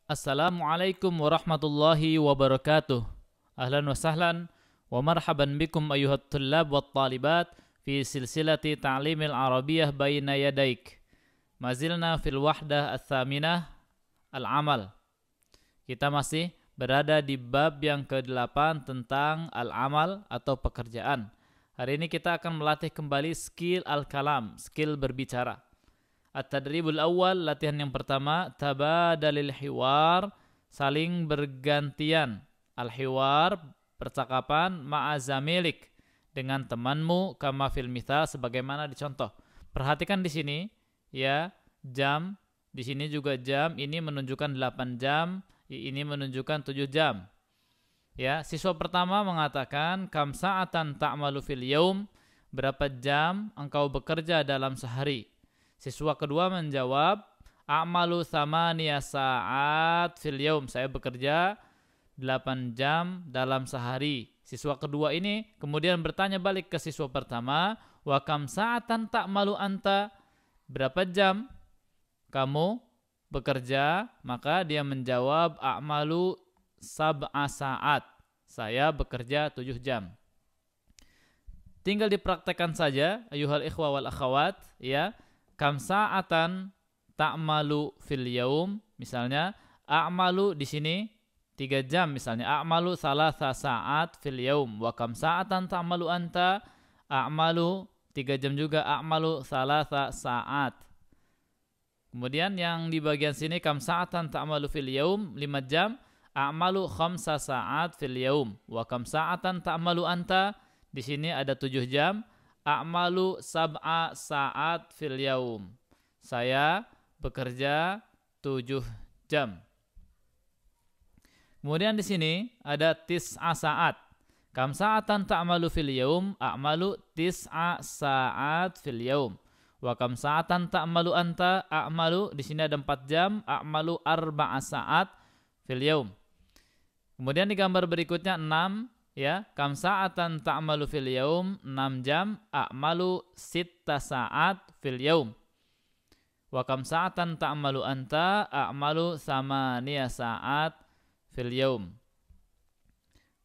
Assalamualaikum warahmatullahi wabarakatuh. Ahlan wa sahlan wa marhaban bikum ayuhat tullab wa talibat fi silsilati ta'limil arabiyyah baina yadaik. Mazilna fil wahdah ats-tsaminah al-amal. Kita masih berada di bab yang ke-8 tentang al-amal atau pekerjaan. Hari ini kita akan melatih kembali skill al-kalam, skill berbicara. At-tadribul awal, latihan yang pertama, tabadalil hiwar, saling bergantian. Al-hiwar, percakapan, ma'azamilik, dengan temanmu, kama fil mithal, sebagaimana dicontoh. Perhatikan di sini, ya, jam, di sini juga jam, ini menunjukkan 8 jam, ini menunjukkan 7 jam. Ya, siswa pertama mengatakan, kam sa'atan ta'malu fil yaum, berapa jam engkau bekerja dalam sehari? Siswa kedua menjawab, a'malu thamaniya sa'at fil yaum. Saya bekerja 8 jam dalam sehari. Siswa kedua ini kemudian bertanya balik ke siswa pertama, wa kam sa'atan ta'malu anta? Berapa jam kamu bekerja? Maka dia menjawab, a'malu sab'a sa'at. Saya bekerja 7 jam. Tinggal dipraktekkan saja, ayuhal ikhwa wal akhawat, ya. Kam sa'atan ta'malu fil yaum, misalnya a'malu di sini 3 jam misalnya, a'malu thalatha sa'at fil yaum, wa kam sa'atan ta'malu anta? A'malu 3 jam juga, a'malu thalatha sa'at. Kemudian yang di bagian sini kam sa'atan ta'malu fil yaum 5 jam, a'malu khamsa sa'at fil yaum, wa kam sa'atan ta'malu anta? Di sini ada 7 jam, a'malu sab'a sa'at fil yaum. Saya bekerja 7 jam. Kemudian di sini ada tis'a sa'at. Kam sa'atan ta'malu fil yaum? A'malu tis'a sa'at fil yaum. Wa kam sa'atan ta'malu anta? A'malu, di sini ada 4 jam, a'malu arba'a sa'at fil yaum. Kemudian di gambar berikutnya 6, ya, kam sa'atan ta'malu fil yaum, 6 jam, a'malu sitta sa'at fil yaum. Wa kam sa'atan ta'malu anta? A'malu samaniya sa'at fil yaum.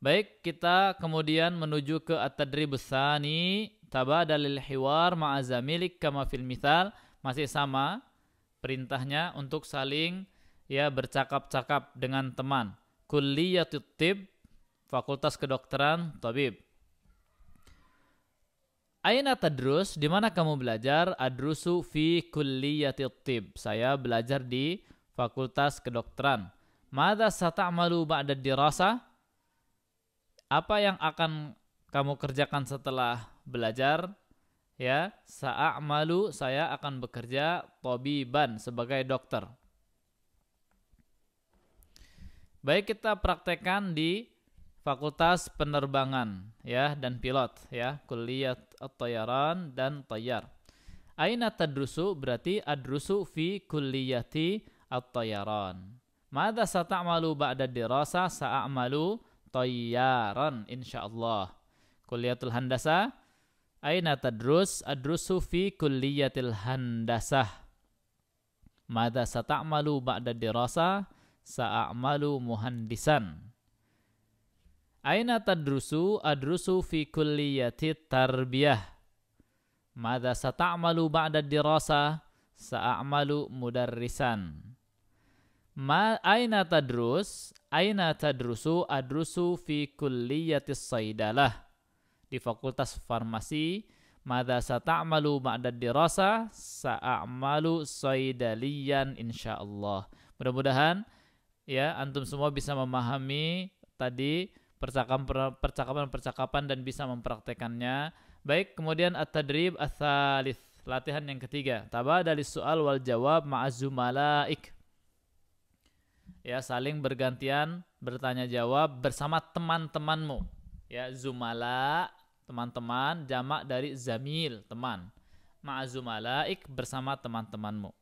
Baik, kita kemudian menuju ke at-tadribus tsani, tabadalil hiwar ma'azamilik kama fil mithal. Masih sama perintahnya untuk saling, ya, bercakap-cakap dengan teman. Kulliyatut tib, Fakultas Kedokteran, Tabib. Aina tadrus? Di mana kamu belajar? Adrusu fi kulliyatit tib. Saya belajar di Fakultas Kedokteran. Madza sata'malu ba'da dirasa? Apa yang akan kamu kerjakan setelah belajar? Ya, sa'amalu, saya akan bekerja tabiban, sebagai dokter. Baik, kita praktekkan di Fakultas Penerbangan, ya, dan Pilot, ya, Kulliyat at-Tayaran dan Tayyar. Aina tadrusu? Berarti adrusu fi kulliyati at-Tayaran. Madza sata'malu ba'da dirasa? Sa'amalu tayyaran insyaallah. Kulliyatul Handasah. Aina tadrus? Adrusu fi kulliyatil handasah. Madza sata'malu ba'da dirasa? Sa'amalu muhandisan. Aina tadrusu? Adrusu fi kulliyati tarbiyah. Madza sata'malu ba'da dirasa? Sa'amalu mudarrisan. Aina tadrus? Aina tadrusu? Adrusu fi kulliyati saydalah. Di Fakultas Farmasi. Madza sata'malu ba'da dirasa? Sa'amalu saydaliyan insyaallah. Mudah-mudahan, ya, antum semua bisa memahami tadi percakapan-percakapan dan bisa mempraktekannya. Baik, kemudian at-tadrib ats-tsalits, latihan yang ketiga, tabadalis su'al wal jawab ma'azumalaik. Ya, saling bergantian bertanya jawab bersama teman-temanmu. Ya, zumala, teman-teman, jamak dari zamil, teman. Ma'azumalaik, bersama teman-temanmu.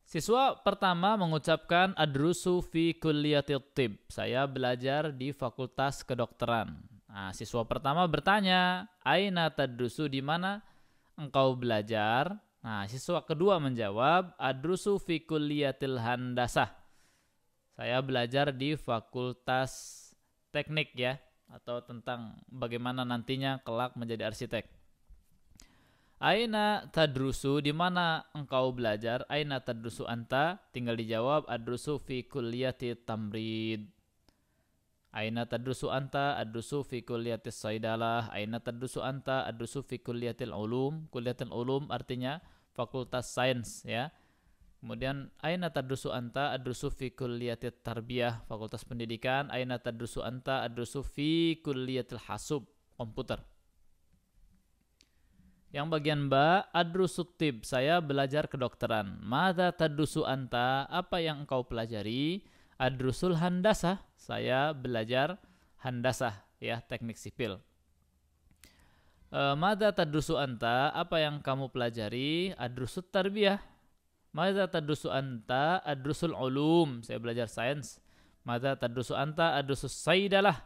Siswa pertama mengucapkan adrusu fi kulliyatit tib. Saya belajar di Fakultas Kedokteran. Nah, siswa pertama bertanya, aina tadrusu? Di mana engkau belajar? Nah, siswa kedua menjawab, adrusu fi kulliyatil handasah. Saya belajar di fakultas teknik ya, atau tentang bagaimana nantinya kelak menjadi arsitek. Aina tadrusu, di mana engkau belajar? Aina tadrusu anta? Tinggal dijawab, adrusu fi kulliyati tamrid. Aina tadrusu anta? Adrusu fi kulliyati saidalah. Aina tadrusu anta? Adrusu fi kulliyatil ulum. Kulliyatil ulum artinya fakultas sains ya. Kemudian aina tadrusu anta? Adrusu fi kulliyati tarbiyah, fakultas pendidikan. Aina tadrusu anta? Adrusu fi kulliyatil hasub, komputer. Yang bagian ba, adrusu tib, saya belajar kedokteran. Madza tadrusu anta? Apa yang engkau pelajari? Adrusul handasah, saya belajar handasah ya, teknik sipil. Madza tadrusu anta? Apa yang kamu pelajari? Adrusut tarbiyah. Madza tadrusu anta? Adrusul ulum, saya belajar sains. Madza tadrusu anta? Adrusus saidalah,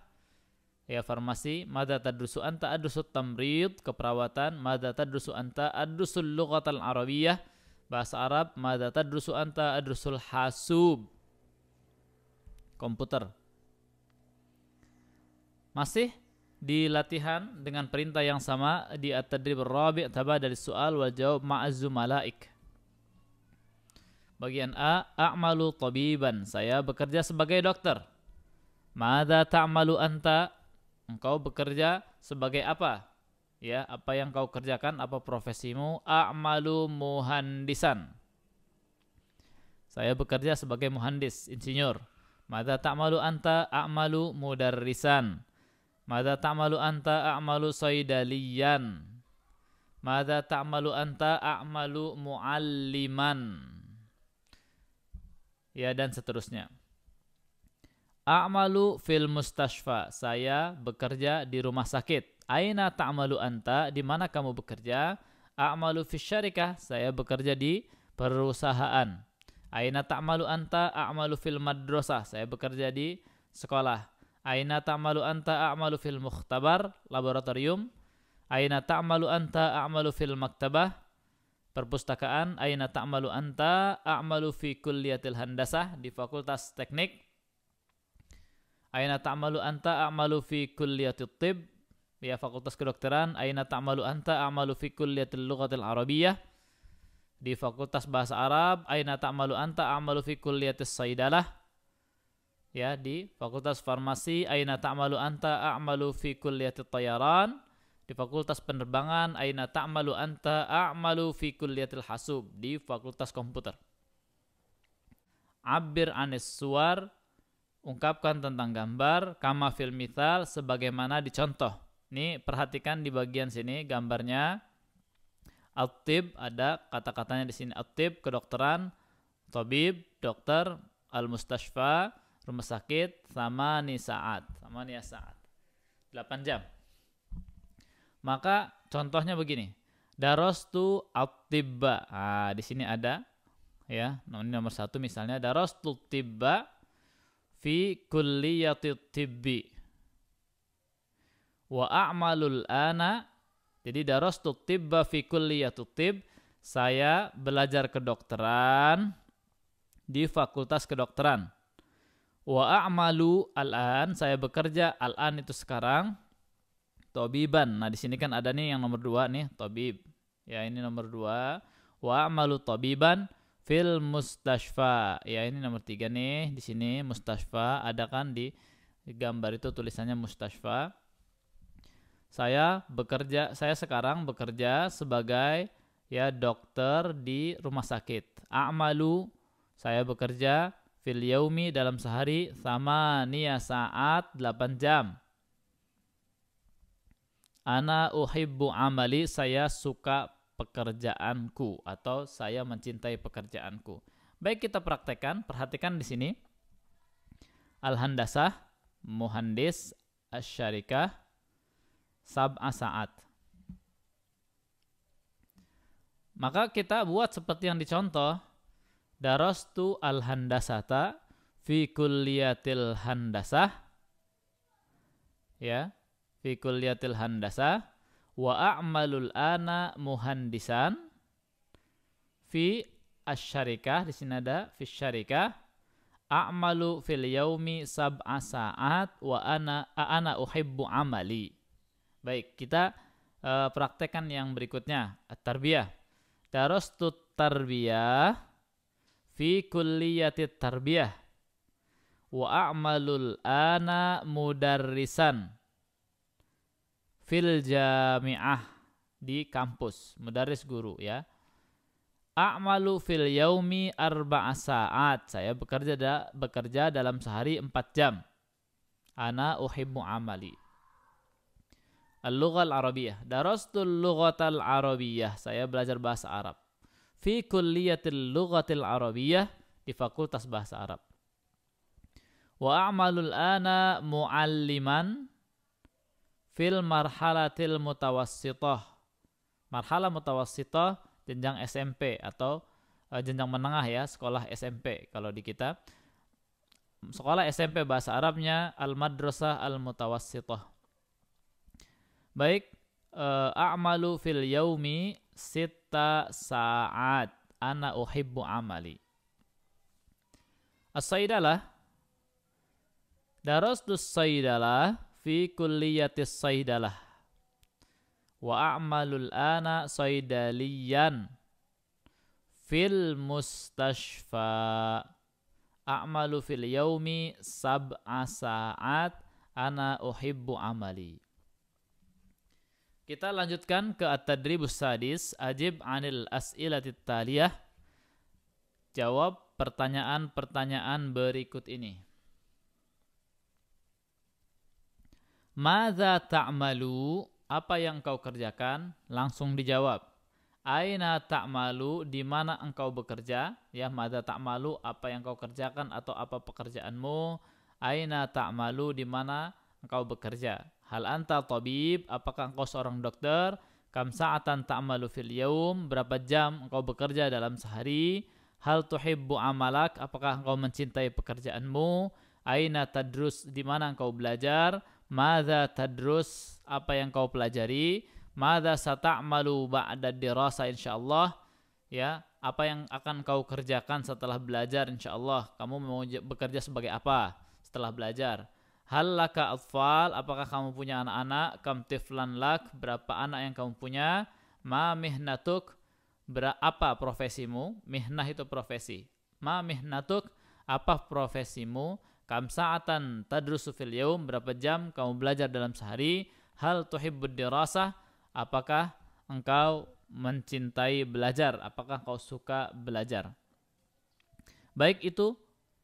ya farmasi. Madza tadrusu anta? Adrusut tamrid, keperawatan. Madza tadrusu anta? Adrusul lughatal arabiyyah, bahasa Arab. Madza tadrusu anta? Adrusul hasub, komputer. Masih di latihan dengan perintah yang sama di at-tadrib ar-rabi', tabadal su'al wal jawab ma'az zumalaik. Bagian A, a'malu tabiban, saya bekerja sebagai dokter. Madza ta'malu anta? Engkau bekerja sebagai apa? Ya, apa yang kau kerjakan, apa profesimu? A'malu muhandisan, saya bekerja sebagai muhandis, insinyur. Madza ta'malu anta? A'malu mudarrisan. Madza ta'malu anta? A'malu saidaliyan. Madza ta'malu anta? A'malu mualliman. Ya, dan seterusnya. A'malu fil mustashfa, saya bekerja di rumah sakit. Aina ta'malu anta? Di mana kamu bekerja? A'malu fis syarikah, saya bekerja di perusahaan. Aina ta'malu anta? A'malu fil madrasah, saya bekerja di sekolah. Aina ta'malu anta? A'malu fil mukhtabar, laboratorium. Aina ta'malu anta? A'malu fil maktabah, perpustakaan. Aina ta'malu anta? A'malu fi kulliyatil handasah, di fakultas teknik. Aina ta'malu anta? A'malu fi kulliyatit tib, ya fakultas kedokteran. Aina ta'malu anta? A'malu fi kulliyatil lughatil arabiyyah, di fakultas bahasa Arab. Aina ta'malu anta? A'malu fi kulliyatis saidalah, ya di fakultas farmasi. Aina ta'malu anta? A'malu fi kulliyatit tayaran, di fakultas penerbangan. Aina ta'malu anta? A'malu fi kulliyatil hasub, di fakultas komputer. Abbir anis suwar, ungkapkan tentang gambar. Kama fil mithal, sebagaimana dicontoh. Nih perhatikan di bagian sini gambarnya. At-tib, ada kata-katanya di sini. At-tib, kedokteran. Tabib, dokter. Al-mustashfa, rumah sakit. Samani saat, 8 jam. Maka contohnya begini. Darastu at-tibba. Nah, di sini ada ya, ini nomor 1 misalnya. Darastu tibba fi kulliyatit tibbi wa a'malul ana. Jadi darastu tibba fi kulliyatit tib, saya belajar kedokteran di fakultas kedokteran. Wa a'malu al-an, saya bekerja al-an itu sekarang. Tabiban. Nah, di sini kan ada nih yang nomor 2 nih, tabib. Ya, ini nomor 2. Wa a'malu tabiban fil mustashfa. Ya, ini nomor 3 nih. Di sini mustashfa, ada kan di gambar itu tulisannya mustashfa. Saya sekarang bekerja sebagai ya dokter di rumah sakit. A'malu, saya bekerja fil yaumi, dalam sehari. Thamaniya saat, 8 jam. Ana uhibbu amali, saya suka pekerjaanku atau saya mencintai pekerjaanku. Baik, kita praktekkan. Perhatikan di sini. Al-handasah, muhandis, asyarikah, sab'a saat. Maka kita buat seperti yang dicontoh. Darastu al-handasata fi kulliyatil handasah. Ya, fi kulliyatil handasah wa a'malul ana muhandisan. fi asyarikah, di sini ada fi syarikah, a'malu fil yaumi sab'a sa'at wa ana uhibbu amali. Baik, kita praktekkan yang berikutnya, at-tarbiyah. Darastut tarbiyah fi kulliyatit tarbiyah wa a'malul ana mudarrisan fil jami'ah, di kampus, mudarris guru ya. A'malu fil yaumi arba'a sa'at, saya bekerja dalam sehari 4 jam. Ana uhibbu amali. Al-lughah al-arabiyah, darastul lughatal arabiyah, saya belajar bahasa Arab. Fi kulliyatil lughatil arabiyah, di fakultas bahasa Arab. Wa a'malul ana mu'alliman fil marhalatil mutawassithah. Marhalah mutawassithah, jenjang SMP atau jenjang menengah ya, sekolah SMP kalau di kita. Sekolah SMP bahasa Arabnya al-madrasah al-mutawassithah. Baik, a'malu fil yaumi 6 sa'at, ana uhibbu amali. As-saydalah, darastus saydalah fi kulliyatis saydalah wa a'malul ana saydaliyan fil mustashfa. A'malu fil yaumi 7 sa'at, ana uhibbu amali. Kita lanjutkan ke at-tadribus sadis, ajib anil as'ilatit taliyah. Jawab pertanyaan-pertanyaan berikut ini. Madza ta'malu, apa yang kau kerjakan? Langsung dijawab. Aina ta'malu, di mana engkau bekerja? Ya, madza ta'malu, apa yang kau kerjakan atau apa pekerjaanmu? Aina ta'malu, di mana engkau bekerja? Hal anta tabib, apakah engkau seorang dokter? Kam sa'atan ta'malu fil yaum, berapa jam engkau bekerja dalam sehari? Hal tuhibbu amalak, apakah engkau mencintai pekerjaanmu? Aina tadrus, di mana engkau belajar? Madza tadrus, apa yang kau pelajari? Madza sata'malu ba'da dirasa insyaallah, ya, apa yang akan kau kerjakan setelah belajar insyaallah? Kamu mau bekerja sebagai apa setelah belajar? Hal laka atfal, apakah kamu punya anak-anak? Kam tiflan lak, berapa anak yang kamu punya? Ma mihnatuk, apa profesimu? Mihnah itu profesi. Ma mihnatuk, apa profesimu? Kam sa'atan tadrusu fil yaum, berapa jam kamu belajar dalam sehari? Hal tuhibbud dirasah, apakah engkau mencintai belajar? Apakah kau suka belajar? Baik, itu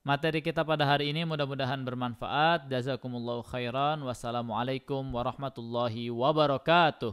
materi kita pada hari ini, mudah-mudahan bermanfaat. Jazakumullahu khairan. Wassalamualaikum warahmatullahi wabarakatuh.